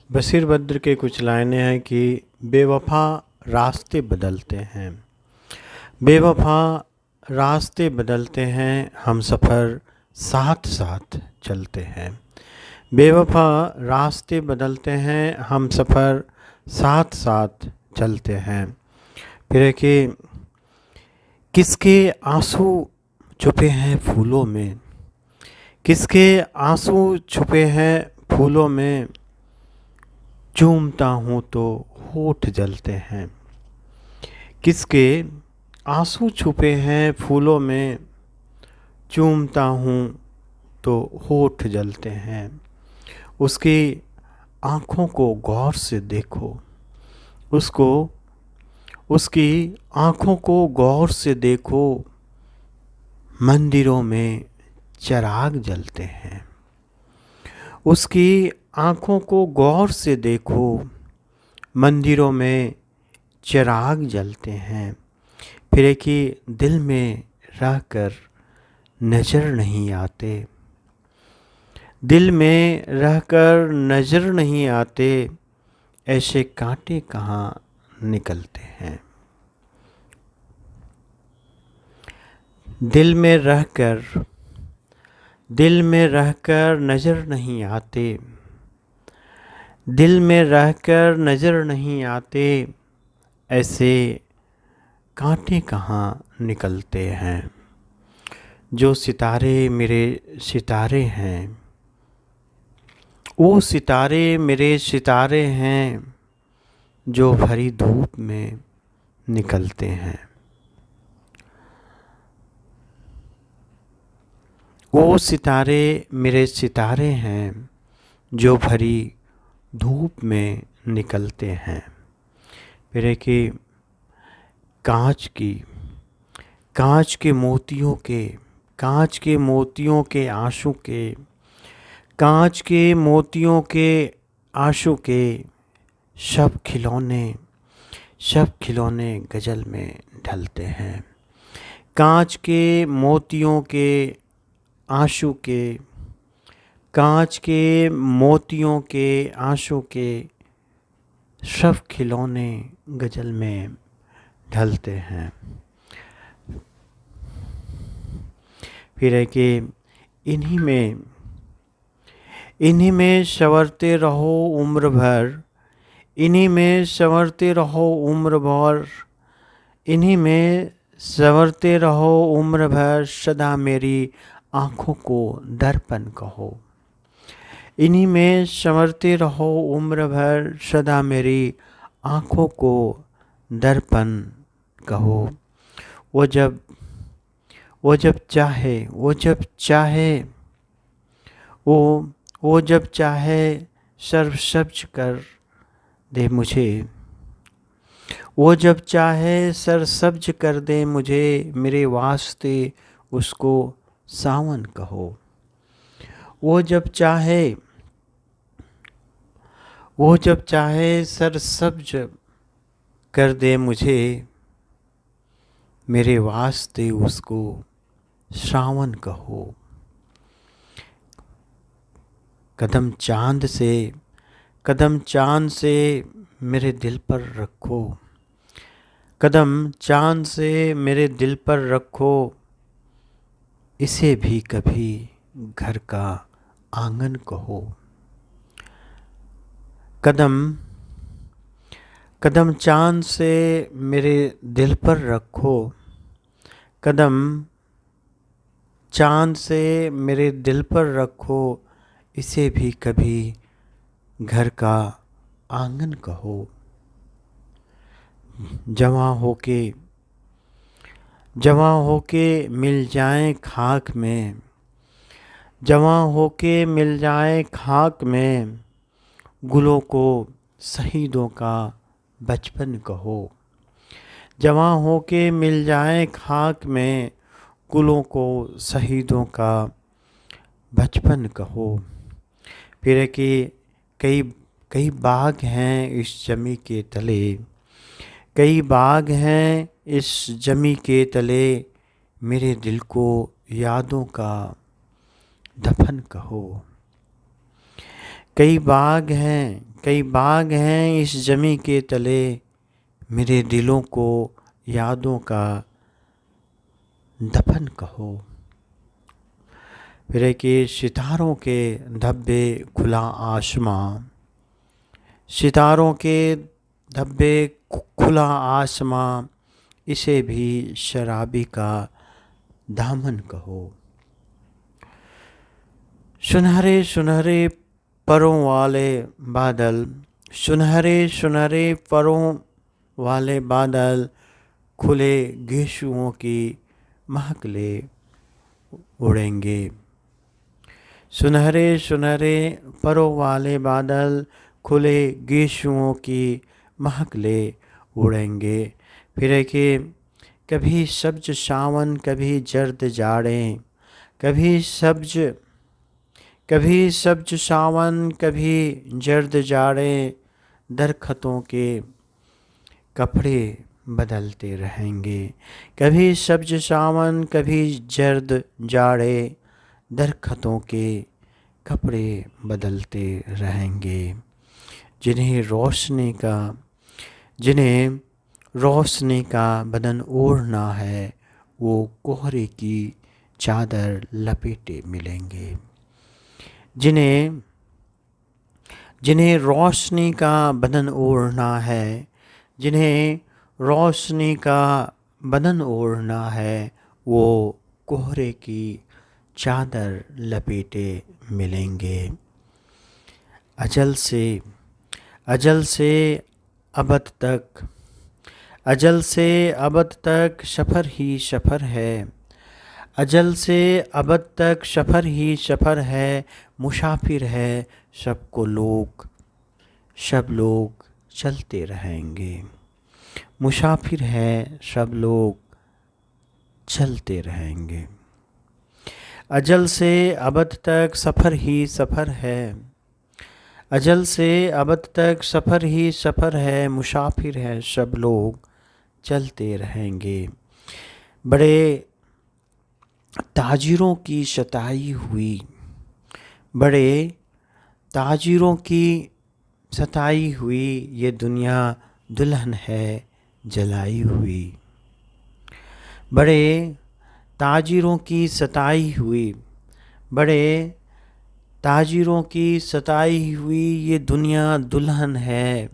बशीर बद्र के कुछ लाइनें हैं कि बेवफा रास्ते बदलते हैं। बेवफा रास्ते बदलते हैं, हम सफ़र साथ साथ चलते हैं। बेवफा रास्ते बदलते हैं, हम सफ़र साथ साथ चलते हैं। फिर है कि किसके आंसू छुपे हैं फूलों में, किसके आंसू छुपे हैं फूलों में, चूमता हूँ तो होठ जलते हैं। किसके आंसू छुपे हैं फूलों में, चूमता हूँ तो होठ जलते हैं। उसकी आँखों को गौर से देखो, उसकी आँखों को गौर से देखो, मंदिरों में चिराग जलते हैं। उसकी आँखों को गौर से देखो, मंदिरों में चिराग जलते हैं। फिर है कि दिल में रहकर नज़र नहीं आते, दिल में रहकर नज़र नहीं आते, ऐसे कांटे कहाँ निकलते हैं। दिल में रहकर नज़र नहीं आते, दिल में रहकर नज़र नहीं आते, ऐसे कांटे कहाँ निकलते हैं। जो सितारे मेरे सितारे हैं, वो सितारे मेरे सितारे हैं, जो भरी धूप में निकलते हैं। वो सितारे मेरे सितारे हैं, जो भरी धूप में निकलते हैं। फिर है कि कांच के मोतियों के, कांच के मोतियों के आंसू के, कांच के मोतियों के आंसू के, सब खिलौने गज़ल में ढलते हैं। कांच के मोतियों के आंसू के, कांच के मोतियों के आंसू के, सब खिलौने गज़ल में ढलते हैं। फिर है कि इन्हीं में संवरते रहो उम्र भर, इन्हीं में संवरते रहो उम्र भर, इन्हीं में संवरते रहो उम्र भर, सदा मेरी आँखों को दर्पण कहो। इन्हीं में संवरते रहो उम्र भर, सदा मेरी आँखों को दर्पण कहो। वो जब चाहे सर्व सब्ज कर दे मुझे, वो जब चाहे सर सब्ज कर दे मुझे, मेरे वास्ते उसको सावन कहो। वो जब चाहे सर सब्ज कर दे मुझे, मेरे वास्ते उसको सावन कहो। कदम चाँद से मेरे दिल पर रखो, कदम चाँद से मेरे दिल पर रखो, इसे भी कभी घर का आंगन कहो। कदम चाँद से मेरे दिल पर रखो, कदम चाँद से मेरे दिल पर रखो, इसे भी कभी घर का आंगन कहो। जवां होके मिल जाएं खाक में, जवां होके मिल जाएं खाक में, गुलों को शहीदों का बचपन कहो। जवां होके मिल जाएं खाक में, गुलों को शहीदों का बचपन कहो। फिर है कि कई बाग हैं इस जमी के तले, कई बाग हैं इस जमी के तले, मेरे दिल को यादों का दफन कहो। कई बाग हैं कई बाग हैं इस जमी के तले, मेरे दिलों को यादों का दफन कहो। फिर है कि सितारों के धब्बे खुला आसमां, सितारों के धब्बे खुला आसमां, इसे भी शराबी का दामन कहो। सुनहरे सुनहरे परों वाले बादल, सुनहरे सुनहरे परों वाले बादल, खुले गेशुओं की महक ले उड़ेंगे। सुनहरे सुनहरे परों वाले बादल, खुले गेशुओं की महक ले उड़ेंगे। फिर है कि कभी सब्ज सावन, कभी जर्द जाड़ें, कभी सब्ज सावन, कभी जर्द जाड़ें, दरख्तों के कपड़े बदलते रहेंगे। कभी सब्ज सावन, कभी जर्द जाड़े, दरख्तों के कपड़े बदलते रहेंगे। जिन्हें रोशनी का बदन ओढ़ना है, वो कोहरे की चादर लपेटे मिलेंगे। जिन्हें रोशनी का बदन ओढ़ना है, जिन्हें रोशनी का बदन ओढ़ना है, वो कोहरे की चादर लपेटे मिलेंगे। अजल से अबद तक सफ़र ही सफ़र है। अजल से अबद तक सफ़र ही सफ़र है, मुसाफिर है सब लोग चलते रहेंगे। मुसाफिर है सब लोग चलते रहेंगे। अजल से अबद तक सफ़र ही सफ़र है। अजल से अबद तक सफ़र ही सफ़र है, मुसाफिर है सब लोग चलते रहेंगे। बड़े ताजिरों की सताई हुई ये दुनिया दुल्हन है जलाई हुई। बड़े ताजिरों की सताई हुई ये दुनिया दुल्हन है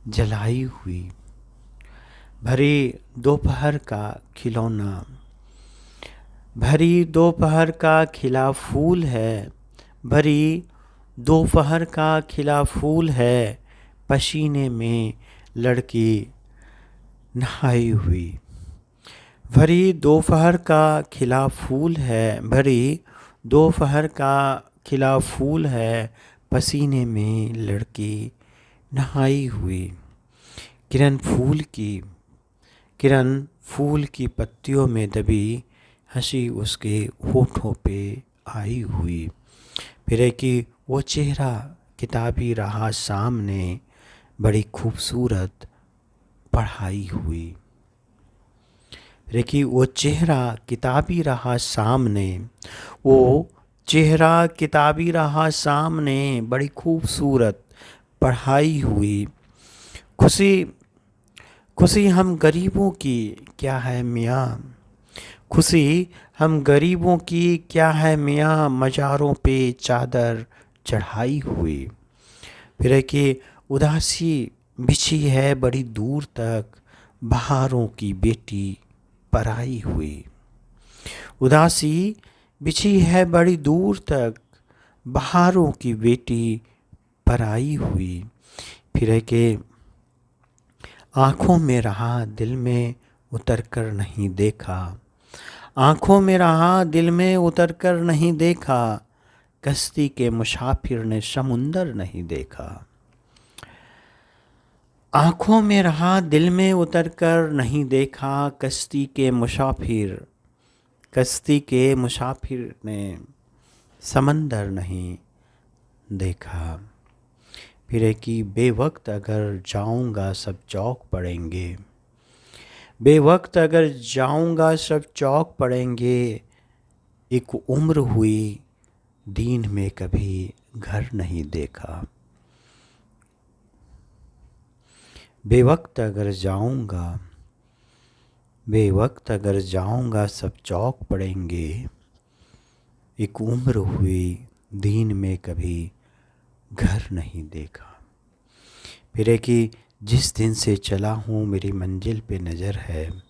जलाई हुई। भरी दोपहर का खिला फूल है, भरी दोपहर का खिला फूल है, पसीने में लड़की नहाई हुई। भरी दोपहर का खिला फूल है, भरी दोपहर का खिला फूल है, पसीने में लड़की नहाई हुई। किरण फूल की पत्तियों में दबी हंसी उसके होठों पे आई हुई। फिर है कि वो चेहरा किताबी रहा सामने, बड़ी खूबसूरत पढ़ाई हुई। फिर है कि वो चेहरा किताबी रहा सामने, बड़ी खूबसूरत पढ़ाई हुई। खुशी हम गरीबों की क्या है मियाँ, खुशी हम गरीबों की क्या है मियाँ, मज़ारों पे चादर चढ़ाई हुई। फिर है कि उदासी बिछी है बड़ी दूर तक, बहारों की बेटी पराई हुई। उदासी बिछी है बड़ी दूर तक, बहारों की बेटी पराई हुई। फिर है कि आँखों में रहा दिल में उतर कर नहीं देखा, आँखों में रहा दिल में उतर कर नहीं देखा, कश्ती के मुसाफिर ने समुंदर नहीं देखा। आँखों में रहा दिल में उतर कर नहीं देखा, कश्ती के मुसाफिर ने समंदर नहीं देखा। फिर है कि बेवक्त अगर जाऊंगा सब चौक पड़ेंगे, बेवक्त अगर जाऊंगा सब चौक पड़ेंगे, एक उम्र हुई दीन में कभी घर नहीं देखा। बेवक्त अगर जाऊंगा, बेवक्त अगर जाऊंगा सब चौक पड़ेंगे। एक उम्र हुई दीन में कभी घर नहीं देखा। फिर है कि जिस दिन से चला हूँ मेरी मंजिल पे नज़र है,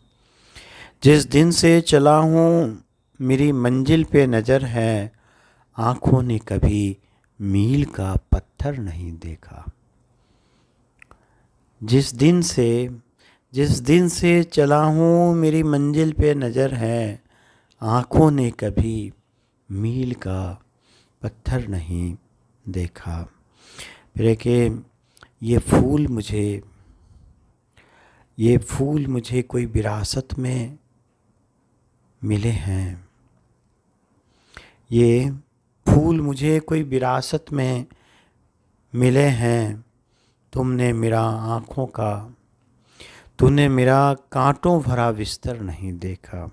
जिस दिन से चला हूँ मेरी मंजिल पे नज़र है, आँखों ने कभी मील का पत्थर नहीं देखा। जिस दिन से चला हूँ मेरी मंजिल पे नज़र है, आँखों ने कभी मील का पत्थर नहीं देखा। फिर कि ये फूल मुझे कोई विरासत में मिले हैं, ये फूल मुझे कोई विरासत में मिले हैं। तूने मेरा कांटों भरा बिस्तर नहीं देखा।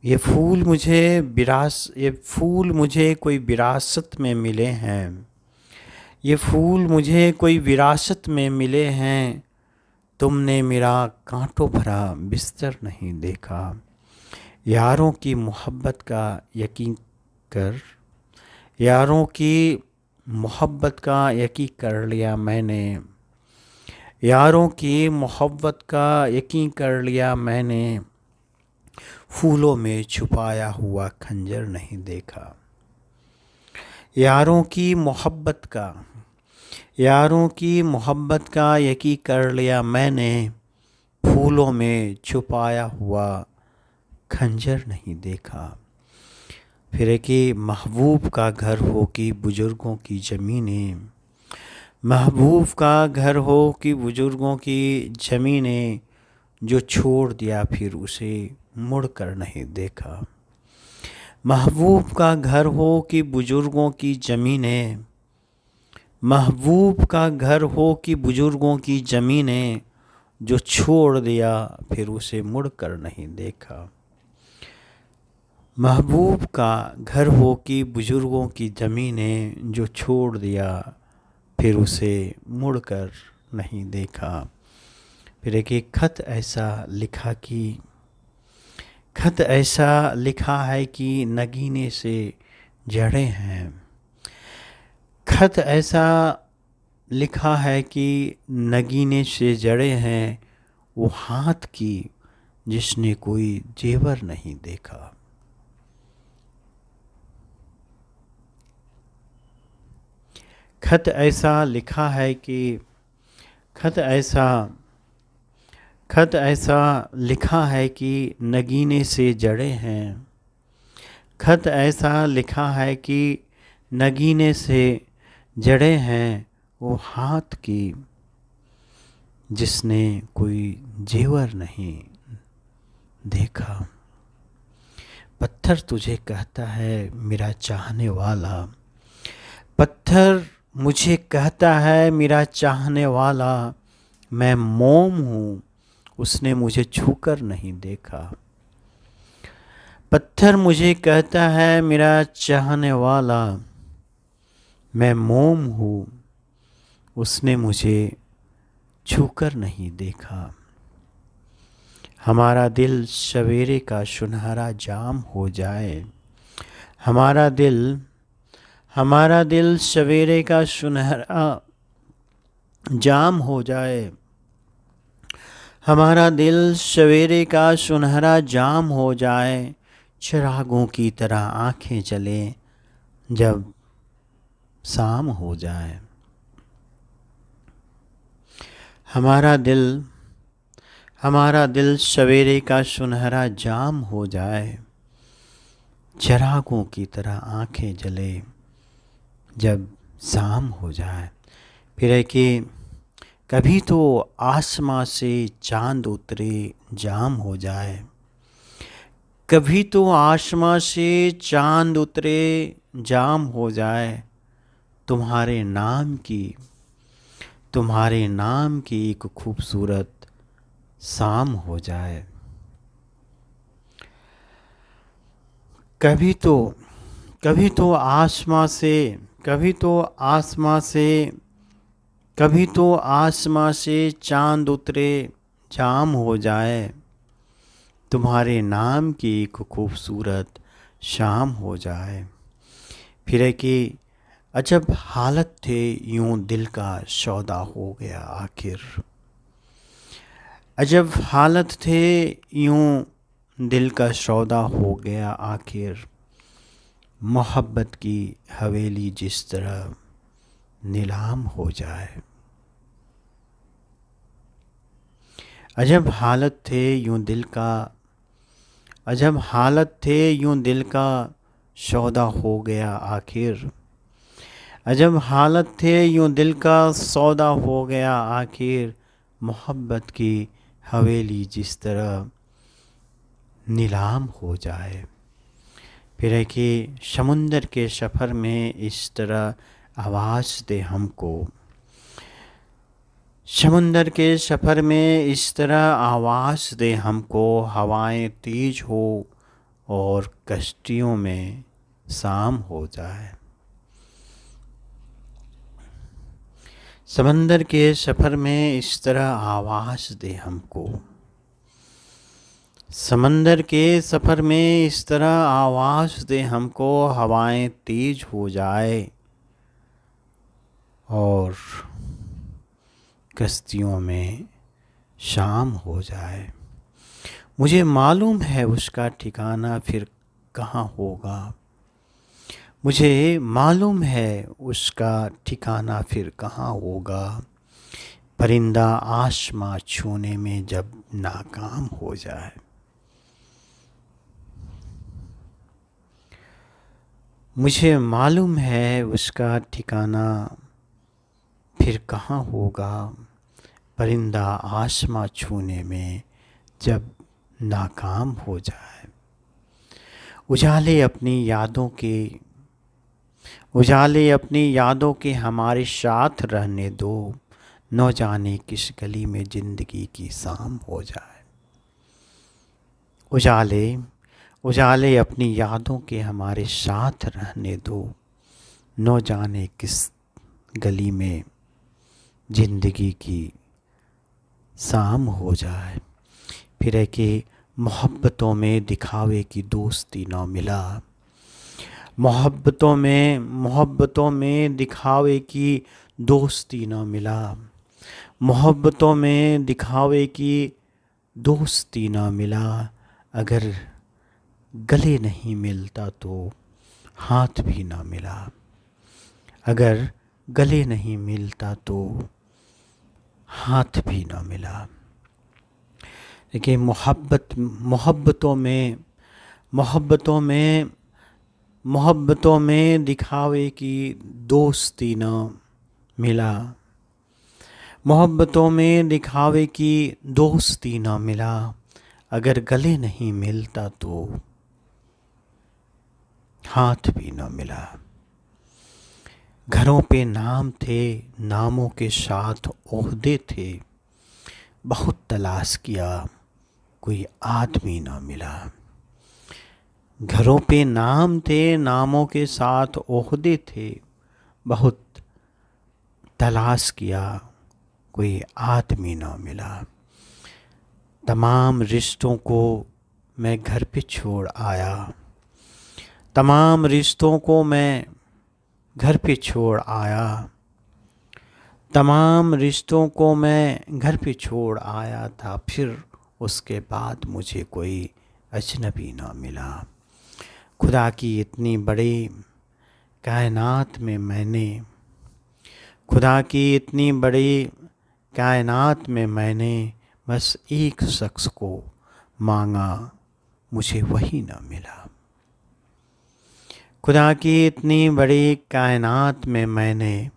ये फूल मुझे कोई विरासत में मिले हैं, ये फूल मुझे कोई विरासत में मिले हैं। तुमने मेरा कांटों भरा बिस्तर नहीं देखा। यारों की मोहब्बत का यकीन कर, यारों की मोहब्बत का यकीन कर लिया मैंने, यारों की मोहब्बत का यकीन कर लिया मैंने। फूलों में छुपाया हुआ खंजर नहीं देखा। यारों की मोहब्बत का यकीन कर लिया मैंने, फूलों में छुपाया हुआ खंजर नहीं देखा। फिर है कि महबूब का घर हो कि बुजुर्गों की ज़मीनें, महबूब का घर हो कि बुजुर्गों की ज़मीनें, जो छोड़ दिया फिर उसे मुड़ कर नहीं देखा। महबूब का घर हो कि बुजुर्गों की ज़मीनें, महबूब का घर हो कि बुजुर्गों की ज़मीनें, जो छोड़ दिया फिर उसे मुड़ कर नहीं देखा। महबूब का घर हो कि बुजुर्गों की ज़मीनें, जो छोड़ दिया फिर उसे मुड़ कर नहीं देखा। फिर एक खत ऐसा लिखा है कि नगीने से जड़े हैं। खत ऐसा लिखा है कि नगीने से जड़े हैं, वो हाथ की जिसने कोई जेवर नहीं देखा। खत ऐसा लिखा है कि खत ऐसा लिखा है कि नगीने से जड़े हैं। खत ऐसा लिखा है कि नगीने से जड़े हैं, वो हाथ की जिसने कोई जेवर नहीं देखा। पत्थर तुझे कहता है मेरा चाहने वाला, पत्थर मुझे कहता है मेरा चाहने वाला। मैं मोम हूँ उसने मुझे छूकर नहीं देखा। पत्थर मुझे कहता है मेरा चाहने वाला, मैं मोम हूँ उसने मुझे छूकर नहीं देखा। हमारा दिल सवेरे का सुनहरा जाम हो जाए, हमारा दिल सवेरे का सुनहरा जाम हो जाए, हमारा दिल सवेरे का सुनहरा जाम हो जाए। चिरागों की तरह आँखें जले जब शाम हो जाए। हमारा दिल सवेरे का सुनहरा जाम हो जाए, चिरागों की तरह आँखें जले जब शाम हो जाए। फिर है कि कभी तो आसमां से चांद उतरे जाम हो जाए, कभी तो आसमां से चांद उतरे जाम हो जाए। तुम्हारे नाम की एक खूबसूरत शाम हो जाए। कभी तो आसमां से कभी तो आसमां से चांद उतरे जाम हो जाए, तुम्हारे नाम की एक खूबसूरत शाम हो जाए। फिर है कि अजब हालत थे यूं दिल का सौदा हो गया आखिर। अजब हालत थे यूं दिल का सौदा हो गया आखिर। मोहब्बत की हवेली जिस तरह नीलाम हो जाए। अजब हालत थे यूं दिल का अजब हालत थे यूं दिल का सौदा हो गया आखिर। अजब हालत थे यूं दिल का सौदा हो गया आखिर। मोहब्बत की हवेली जिस तरह नीलाम हो जाए। फिर है कि समुंदर के सफ़र में इस तरह आवाज़ दे हमको। समुंदर के सफ़र में इस तरह आवाज़ दे हमको। हवाएं तेज हो और कश्तियों में शाम हो जाए। समंदर के सफ़र में इस तरह आवाज़ दे हमको। समंदर के सफ़र में इस तरह आवाज़ दे हमको। हवाएं तेज हो जाए और कश्तियों में शाम हो जाए। मुझे मालूम है उसका ठिकाना फिर कहाँ होगा। मुझे मालूम है उसका ठिकाना फिर कहाँ होगा। परिंदा आसमां छूने में जब नाकाम हो जाए। मुझे मालूम है उसका ठिकाना फिर कहाँ होगा। परिंदा आसमां छूने में जब नाकाम हो जाए। उजाले अपनी यादों के उजाले अपनी यादों के हमारे साथ रहने दो। न जाने किस गली में ज़िंदगी की शाम हो जाए। उजाले उजाले अपनी यादों के हमारे साथ रहने दो। न जाने किस गली में ज़िंदगी की शाम हो जाए। फिर है कि मोहब्बतों में दिखावे की दोस्ती ना मिला। मोहब्बतों में दिखावे की दोस्ती ना मिला। मोहब्बतों में दिखावे की दोस्ती ना मिला। अगर गले नहीं मिलता तो हाथ भी ना मिला। अगर गले नहीं मिलता तो हाथ भी ना मिला। देखिए मोहब्बतों में दिखावे की दोस्ती ना मिला। मोहब्बतों में दिखावे की दोस्ती ना मिला। अगर गले नहीं मिलता तो हाथ भी ना मिला। घरों पे नाम थे, नामों के साथ ओहदे थे। बहुत तलाश किया कोई आदमी ना मिला। घरों पे नाम थे, नामों के साथ ओहदे थे। बहुत तलाश किया कोई आदमी ना मिला। तमाम रिश्तों को मैं घर पे छोड़ आया। तमाम रिश्तों को मैं घर पे छोड़ आया। तमाम रिश्तों को मैं घर पे छोड़ आया था। फिर उसके बाद मुझे कोई अजनबी ना मिला। खुदा की इतनी बड़ी कायनात में मैंने खुदा की इतनी बड़ी कायनात में मैंने बस एक शख्स को मांगा, मुझे वही ना मिला। खुदा की इतनी बड़ी कायनात में मैंने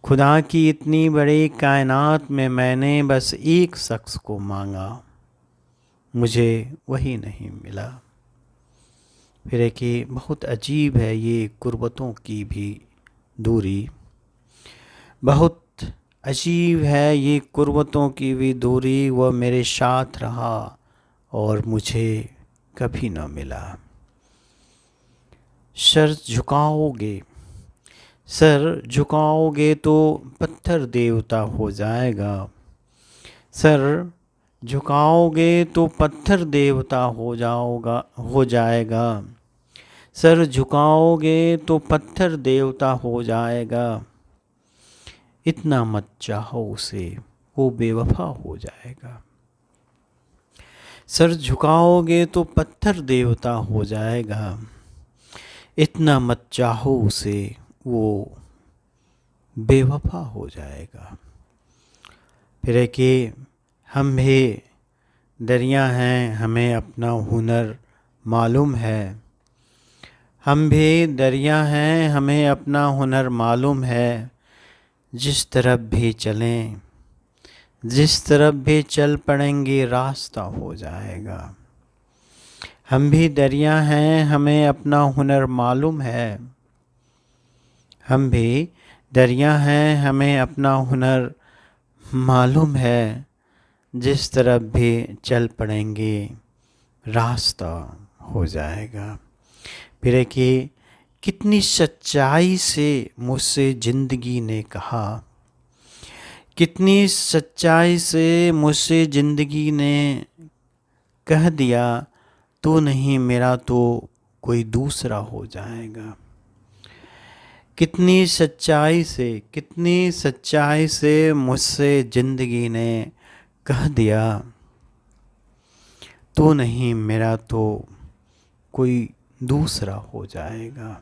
खुदा की इतनी बड़ी कायनात में मैंने बस एक शख्स को मांगा, मुझे वही नहीं मिला। फिर है कि बहुत अजीब है ये गुर्बतों की भी दूरी। बहुत अजीब है ये गुर्बतों की भी दूरी। वह मेरे साथ रहा और मुझे कभी न मिला। सर झुकाओगे सर झुकाओगे तो पत्थर देवता हो जाएगा। सर झुकाओगे तो पत्थर देवता हो जाएगा। सर झुकाओगे तो पत्थर देवता हो जाएगा। इतना मत चाहो उसे, वो बेवफा हो जाएगा। सर झुकाओगे तो पत्थर देवता हो जाएगा। इतना मत चाहो उसे, वो बेवफा हो जाएगा। फिर है कि हम भी दरिया हैं, हमें अपना हुनर मालूम है। हम भी दरिया हैं, हमें अपना हुनर मालूम है। जिस तरफ भी चलें, जिस तरफ भी चल पड़ेंगे रास्ता हो जाएगा। हम भी दरिया हैं, हमें अपना हुनर मालूम है। हम भी दरिया हैं, हमें अपना हुनर मालूम है। जिस तरफ भी चल पड़ेंगे रास्ता हो जाएगा। फिर है कि कितनी सच्चाई से मुझसे ज़िंदगी ने कहा, कितनी सच्चाई से मुझसे ज़िंदगी ने कह दिया, तू नहीं मेरा तो कोई दूसरा हो जाएगा। कितनी सच्चाई से मुझसे ज़िंदगी ने कह दिया, तू नहीं मेरा तो कोई दूसरा हो जाएगा।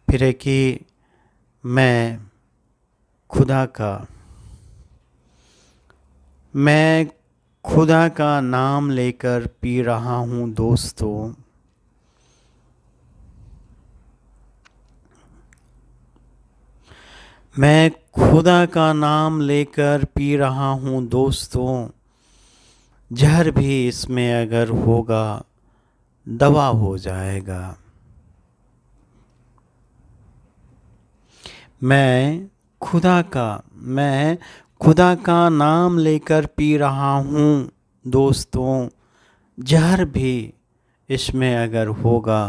फिर है कि मैं खुदा का नाम लेकर पी रहा हूँ दोस्तों। मैं खुदा का नाम लेकर पी रहा हूँ दोस्तों। जहर भी इसमें अगर होगा दवा हो जाएगा। मैं खुदा का नाम लेकर पी रहा हूँ दोस्तों। जहर भी इसमें अगर होगा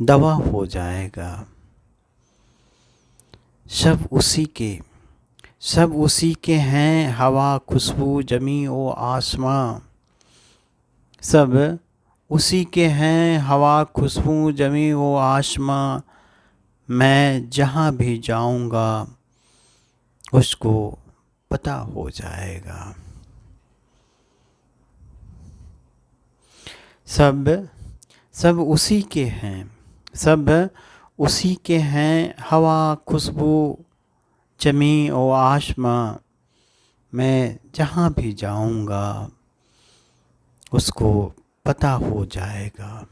दवा हो जाएगा। सब उसी के हैं हवा खुशबू जमी ओ आसमां। सब उसी के हैं हवा खुशबू जमी ओ आसमां। मैं जहाँ भी जाऊँगा उसको पता हो जाएगा। सब उसी के हैं, सब उसी के हैं हवा खुशबू जमी ओ आसमां। मैं जहाँ भी जाऊँगा उसको पता हो जाएगा।